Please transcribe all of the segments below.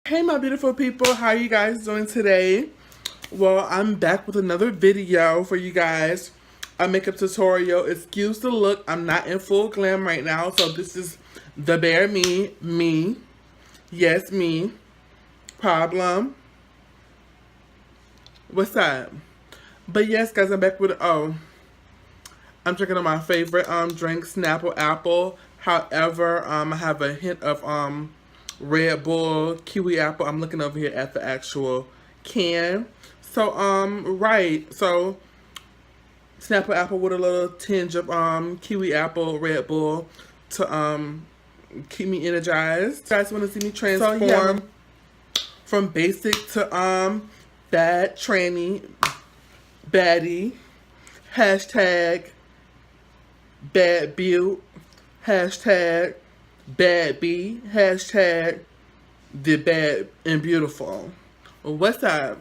Hey my beautiful people, how are you guys doing today? Well, I'm back with another video for you guys. A makeup tutorial. Excuse the look, I'm not in full glam right now, so this is the bare me. Yes, me. Problem. What's up? But yes, guys, I'm back with, I'm drinking on my favorite drink, Snapple Apple. However, I have a hint of Red Bull, Kiwi Apple. I'm looking over here at the actual can. So right. So Snapple Apple with a little tinge of Kiwi Apple, Red Bull to keep me energized. You guys want to see me transform from basic to bad tranny, baddie, hashtag bad build, hashtag bad B, hashtag the bad and beautiful. What's up?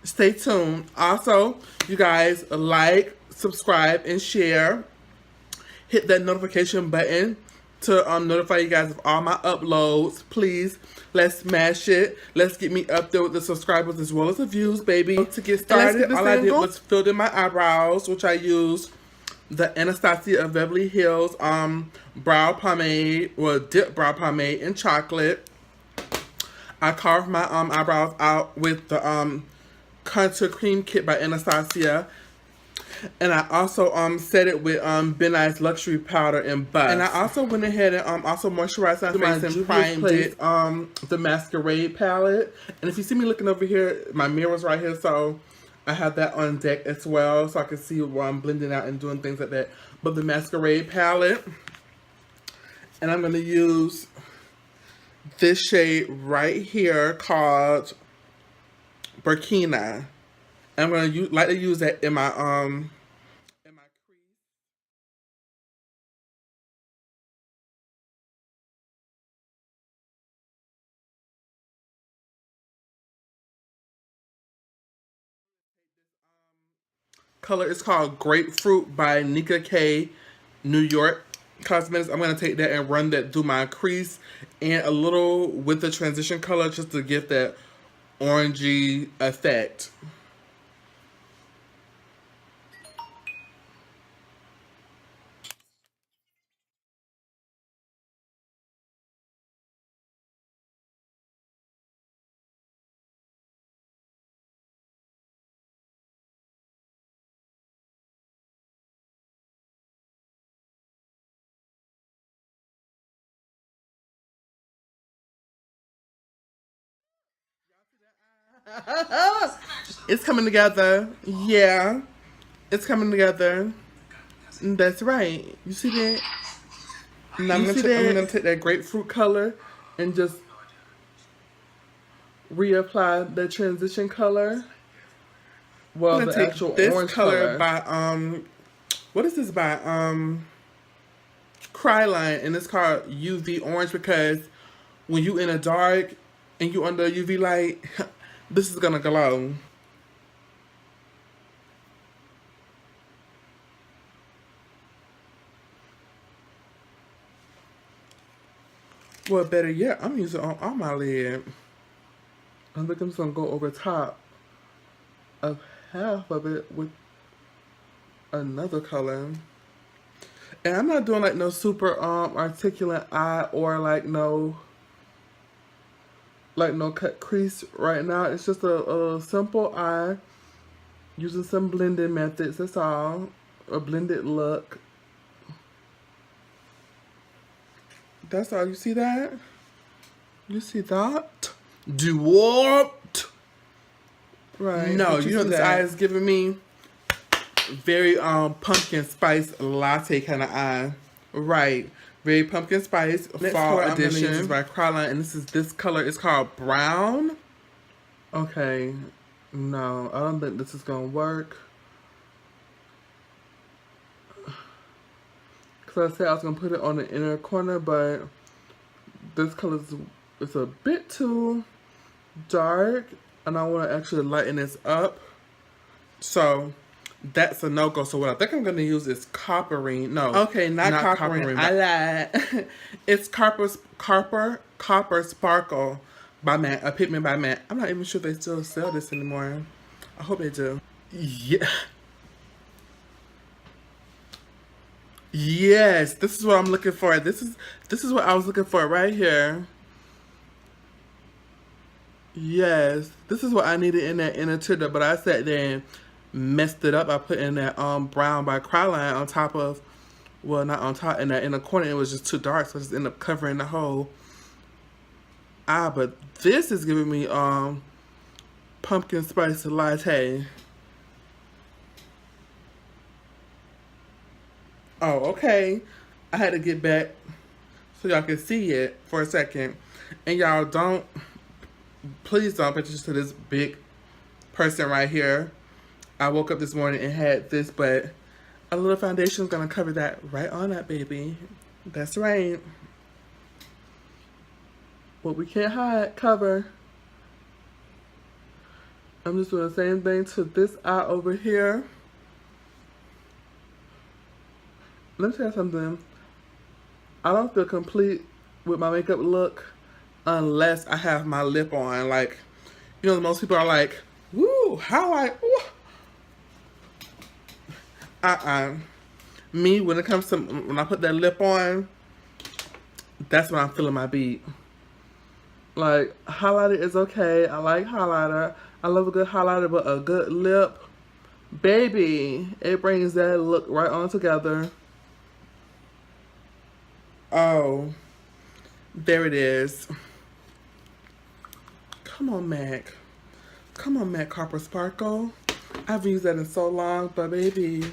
Stay tuned. Also, you guys like, subscribe, and share. Hit that notification button to notify you guys of all my uploads. Please, let's smash it. Let's get me up there with the subscribers as well as the views, baby. To get started, all I did was fill in my eyebrows, which I used the Anastasia of Beverly Hills brow pomade, or dip brow pomade in chocolate. I carved my eyebrows out with the Contour Cream Kit by Anastasia. And I also set it with Ben Nye's Luxury Powder and Buff. And I also went ahead and also moisturized my face and primed it the Masquerade palette. And if you see me looking over here, my mirror's right here, so I have that on deck as well, so I can see while I'm blending out and doing things like that. But the Masquerade palette, and I'm going to use this shade right here called Burkina. I'm going to like to use that in my crease. Color is called Grapefruit by Nika K, New York Cosmetics. I'm going to take that and run that through my crease and a little with the transition color just to give that orangey effect. It's coming together. Yeah. It's coming together. That's right. You see that? Now I'm gonna take that grapefruit color and just reapply the transition color. Well, the actual this orange color by what is this by Cryline, and it's called UV Orange because when you in a dark and you under a UV light, this is gonna glow. Well, better yet, I'm using it on my lid. I think I'm just gonna go over top of half of it with another color. And I'm not doing like no super articulate eye or like no cut crease right now. It's just a simple eye using some blending methods. That's all. A blended look. That's all. You see that? You see that? Dwarfed. Right. No, you know this eye is giving me very pumpkin spice latte kind of eye. Right. Very pumpkin spice fall edition. This is by Cryline, and this color is called brown. Okay. No, I don't think this is gonna work. Cause I said I was gonna put it on the inner corner, but this color is a bit too dark, and I want to actually lighten this up. So that's a no-go. So what I think I'm going to use is Copperine. No. Okay, not Copperine. I lied. It's Copper Sparkle by Matte, a pigment by Matte. I'm not even sure if they still sell this anymore. I hope they do. Yeah. Yes, this is what I'm looking for. This is what I was looking for right here. Yes, this is what I needed in that inner Tinder, but I sat there and messed it up. I put in that brown by Cryline on top of, well, not on top, in that in the corner. It was just too dark, so I just ended up covering the whole eye. But this is giving me pumpkin spice latte. Oh, okay. I had to get back so y'all can see it for a second, and y'all don't. Please don't pay attention to this big person right here. I woke up this morning and had this, but a little foundation is gonna cover that right on that baby. That's right. What we can't hide, cover. I'm just doing the same thing to this eye over here. Let me tell you something. I don't feel complete with my makeup look unless I have my lip on. Like, you know, most people are like, woo, highlight, ooh. Me, when it comes to, when I put that lip on, that's when I'm feeling my beat. Like, highlighter is okay. I like highlighter. I love a good highlighter, but a good lip, baby, it brings that look right on together. Oh, there it is. Come on, MAC. Come on, MAC Copper Sparkle. I've used that in so long, but baby,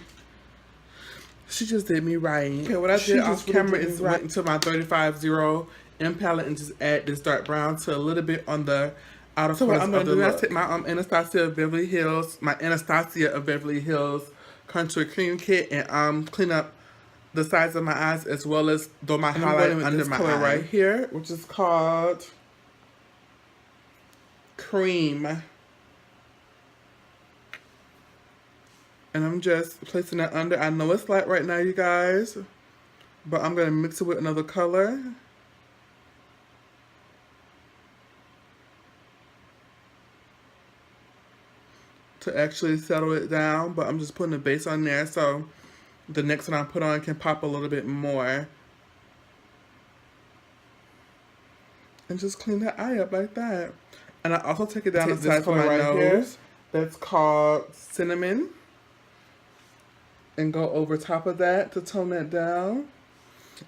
she just did me right. Okay, what I did off camera is went into my 35-0 M palette and just add this dark brown to a little bit on the outer corners. So what I'm going to do is take my Anastasia of Beverly Hills Contour Cream Kit and clean up the sides of my eyes as well as do my highlight under my color right here, which is called Cream. And I'm just placing that under. I know it's light right now, you guys, but I'm going to mix it with another color. To actually settle it down, but I'm just putting the base on there so the next one I put on can pop a little bit more. And just clean that eye up like that. And I also take it down the side for my nose. That's called Cinnamon. And go over top of that to tone that down.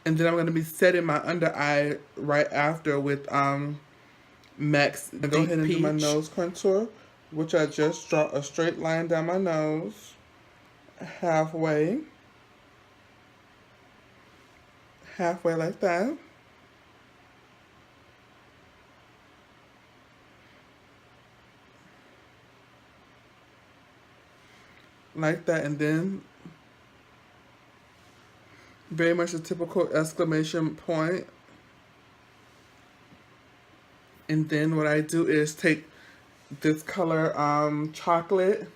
And then I'm going to be setting my under eye right after with MAC's Deep Peach. Go ahead and do my nose contour, which I just draw a straight line down my nose, halfway like that. Like that, and then very much a typical exclamation point. And then what I do is take this color chocolate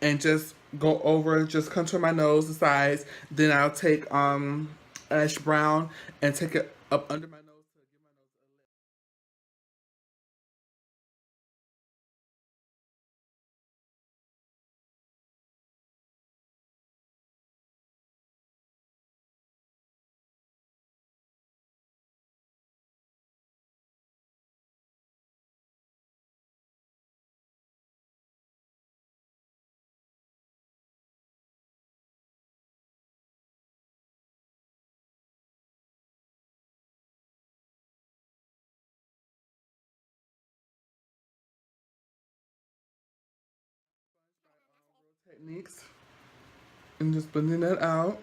and just go over, just contour my nose, the sides. Then I'll take ash brown and take it up under my nose. Techniques and just blending that out.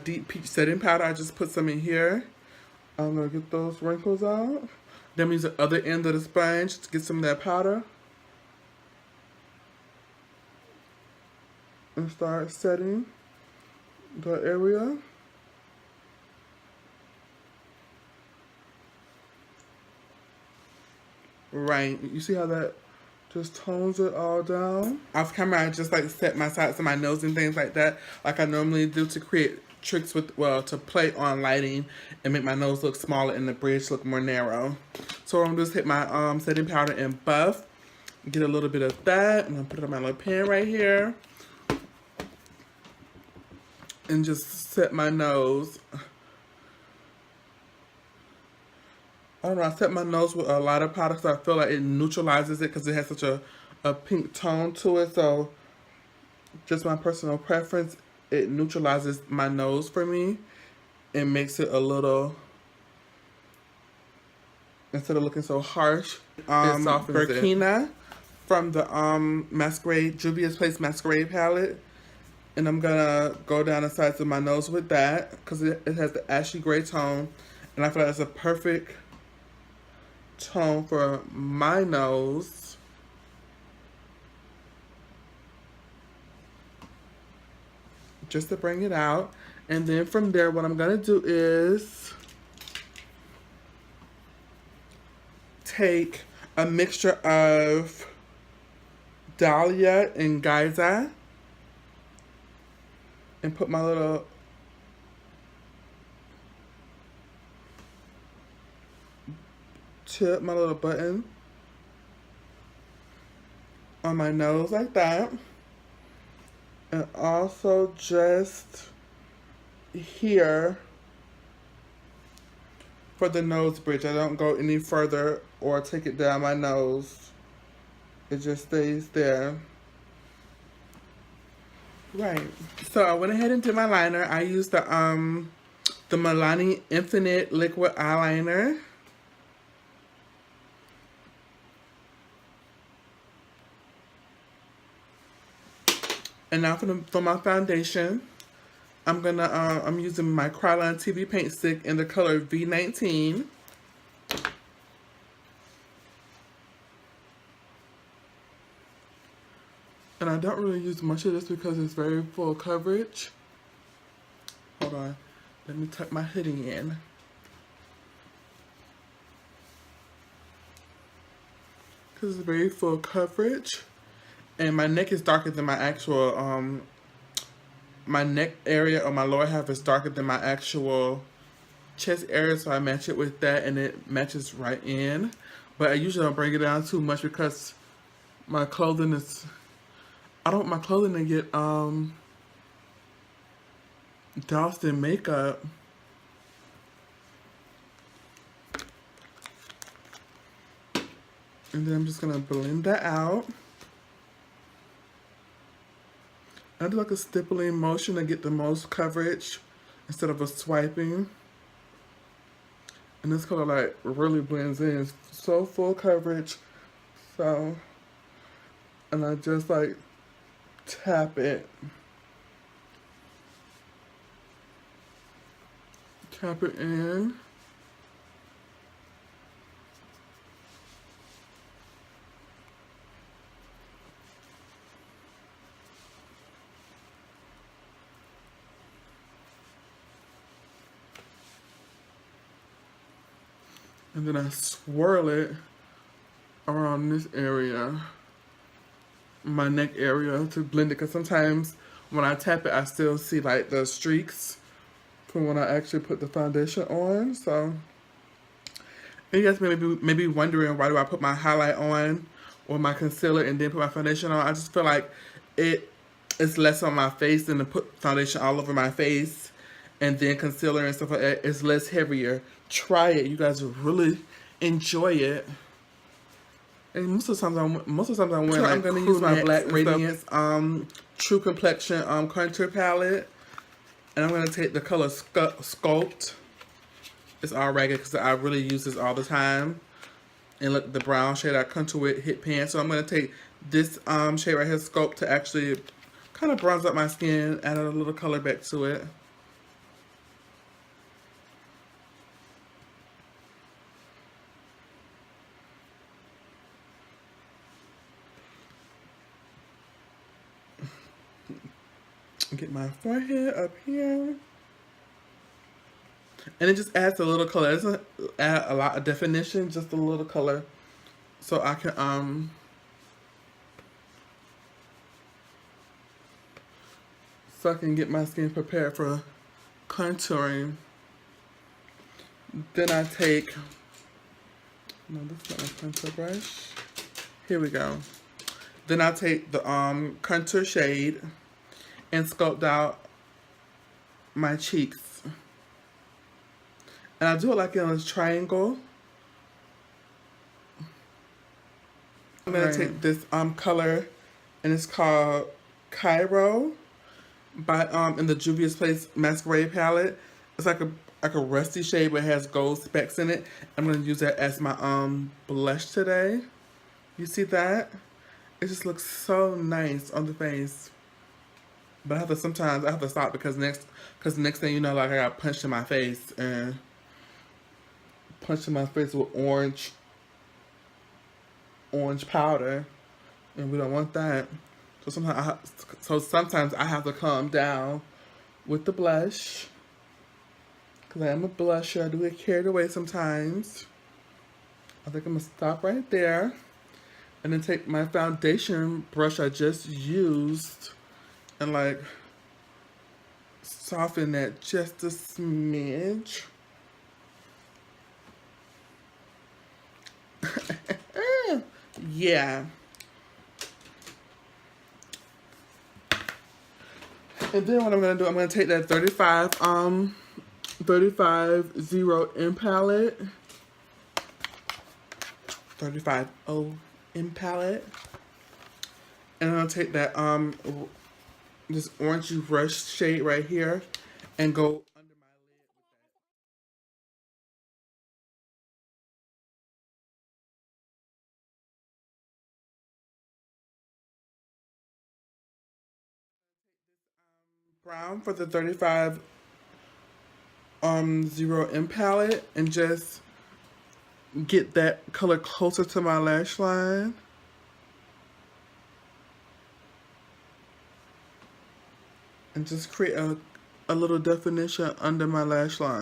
Deep Peach setting powder, I just put some in here. I'm gonna get those wrinkles out. Then use the other end of the sponge to get some of that powder. And start setting the area. Right, you see how that Just tones it all down. Off camera, I just like set my sides of my nose and things like that, like I normally do to create tricks with, well, to play on lighting and make my nose look smaller and the bridge look more narrow. So I'm just hit my setting powder and buff. Get a little bit of that. I'm gonna put it on my little pen right here. And just set my nose. I don't know, I set my nose with a lot of powder because I feel like it neutralizes it because it has such a pink tone to it. So just my personal preference, it neutralizes my nose for me and makes it a little, instead of looking so harsh, it softens Burkina from the Masquerade, Juvia's Place Masquerade palette. And I'm gonna go down the sides of my nose with that because it has the ashy gray tone. And I feel like that's a perfect tone for my nose. Just to bring it out. And then from there, what I'm gonna do is take a mixture of Dahlia and Geyser and put my little tip, my little button on my nose like that. And also just here for the nose bridge. I don't go any further or take it down my nose. It just stays there. Right. So I went ahead and did my liner. I used the Milani Infinite Liquid Eyeliner. And now for my foundation, I'm using my Kryolan TV paint stick in the color V19. And I don't really use much of this because it's very full coverage. Hold on, let me tuck my hoodie in. Because it's very full coverage. And my neck is darker than my actual, my neck area or my lower half is darker than my actual chest area. So I match it with that and it matches right in. But I usually don't bring it down too much because my clothing is, I don't want my clothing to get doused in makeup. And then I'm just gonna blend that out. I do like a stippling motion to get the most coverage instead of a swiping. And this color like really blends in. It's so full coverage. So, and I just like tap it. Tap it in. And then I swirl it around this area, my neck area, to blend it. Because sometimes when I tap it, I still see like the streaks from when I actually put the foundation on. So, and you guys may be wondering, why do I put my highlight on or my concealer and then put my foundation on? I just feel like it's less on my face than to put foundation all over my face. And then concealer and stuff like that is less heavier. Try it. You guys will really enjoy it. And most of the times I'm wearing like, I'm gonna use my Black Radiance True Complexion contour palette, and I'm gonna take the color Sculpt. It's all ragged because I really use this all the time. And look, the brown shade I contour with Hit Pan. So I'm gonna take this shade right here, Sculpt, to actually kind of bronze up my skin, add a little color back to it. Get my forehead up here. And it just adds a little color. It doesn't add a lot of definition, just a little color. So I can so I can get my skin prepared for contouring. Then I take, no, this is not my contour brush. Here we go. Then I take the contour shade and sculpt out my cheeks. And I do it like in a triangle. I'm gonna take this color, and it's called Cairo by in the Juvia's Place Masquerade palette. It's like a rusty shade, but it has gold specks in it. I'm gonna use that as my blush today. You see that? It just looks so nice on the face. But sometimes I have to stop because the next thing you know, like I got punched in my face with orange powder, and we don't want that. So sometimes I have to calm down with the blush, because I am a blusher. I do get carried away sometimes. I think I'm gonna stop right there, and then take my foundation brush I just used and like soften that just a smidge. Yeah. And then what I'm gonna do, I'm gonna take that 35 0 M palette. 35 O M palette. And I'm gonna take that this orangey rush shade right here and go under my lid with that. Brown for the 35 0 M palette, and just get that color closer to my lash line. And just create a little definition under my lash line.